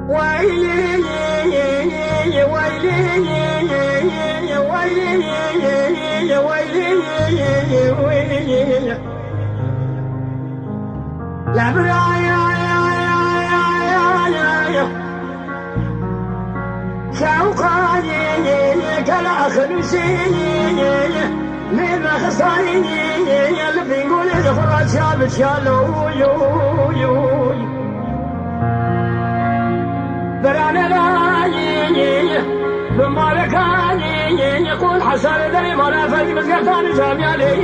ويلي ويلي لا برايا شوقاني كلا خلوسيني من خصاني اللي بيقول الفرج شاب شالو برانا لاي بمالكاني يقول حسن دري مرا فجي مسكتاني جامعي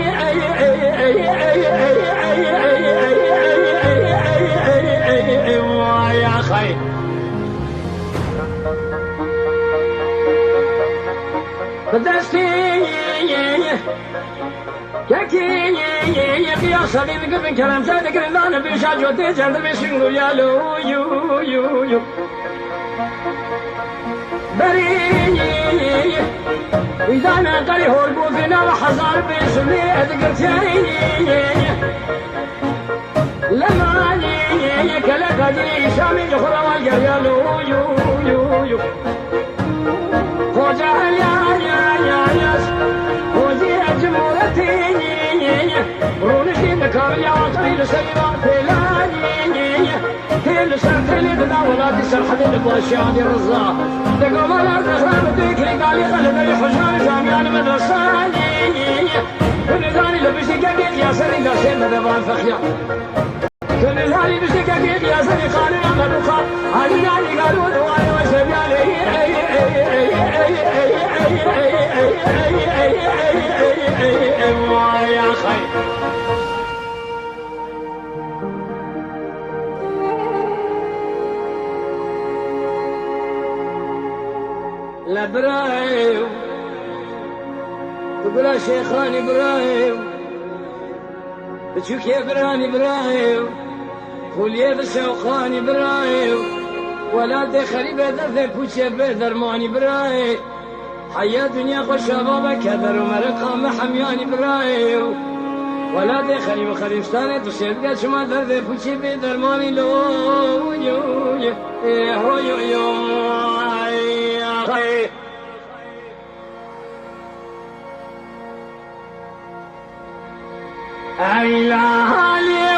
يا خي بدستي يكي يا صديق قبل كلام صادق انا بيشاج وتجند بيشنو يا لو يو بريني إذا أنا قري هربو فينا وحزار بيسمي أذكرتيني لما ني كلا قدري شامي جخرا والقريا لو يو خوجا يا خوجي أجمورتيني رونشي مكاريا وطريل سيرا فلاني كل سنتين بداولات السرحة الباشيان الرزاق دقوا مرات أخراب الذكري قال لي خلدني حجار جامعان مدرساني كل ذاني لبسي كبير يا سري قاسين مدبان فخيا كل ذاني لبسي كبير يا سري قالنا مدوخا هالي قالوا دواي وسبيالي يا خير لبرايو تقول شيخان ابراهيم بتشوك يا براني ابراهيم قول يا بشوقان ابراهيم ولا دخلي بدر كوشة بدر ماني ابراهيم حيا دنيا خوش بابا كبر ومرقة محميان ابراهيم ولا دخلي وخليفتاني تشبقى شما درد كوشة بدر ماني لو يو عيلالي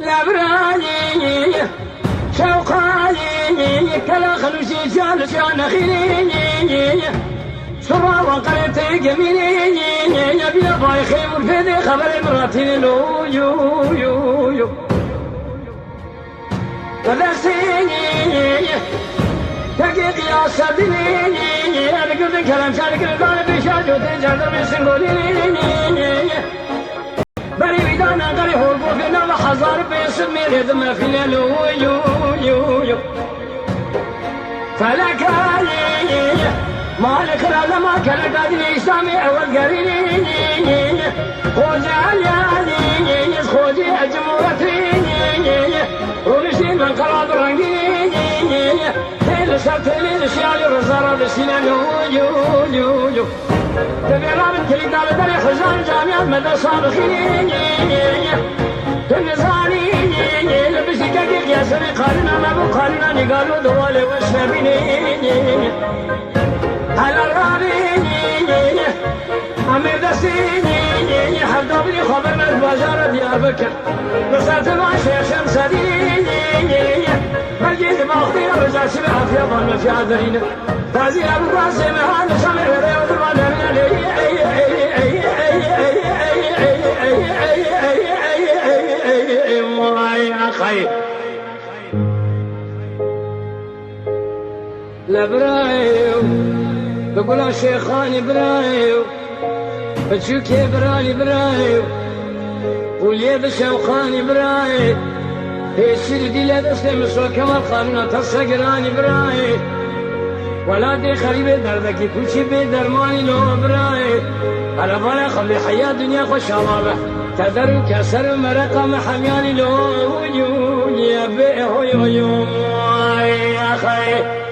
لبراني شوقاني كلا خلوشي جالس انا خيريني سرا وقريت جميلي يبي باي خيمر فيدي خبر مراتي لو يو ودرسيني تقيق يا سبيني انا قلت كلام شارك البال بشاج وتجرد بسنقوليني بري بدانا قري هربو فينا وحزار بيسمي رذم في الليل يو فلكاني مالك لما كان قادني يسامي اول قريني خوجي خوجي اجمورتيني ورشين من قراب رنقيني تيل سرتيل الشيال رزارة بسنان يو تبي رابط كلي دار داري خزان جامعة مدى صابخيني تنزاني لبسي كاكيك يا سري قالنا ما بو قالنا نقالوا دوالي وشابيني على الرابيني عمير دسيني حفظبني خبر من البازار ديار بكر نصرت مع شيخ شمسديني برجيت باختي رجع سمع في ظلم في عذرين تازي ابو قاسم هذا سمع رياض الرمال يا خير لبرايو بقول شيخان ابراهيم بتشوك يا ابراهيم قول يا بشوقان ابراهيم هي دي لا تسلم سوى كما قالنا تصقران ابراهيم ولا دي خريبه دردك كوشي بدرماني لو ابراهيم على بالي خلي حياه دنيا خوش الله تدر كسر مرقه محمياني لو يا بي هو يا خير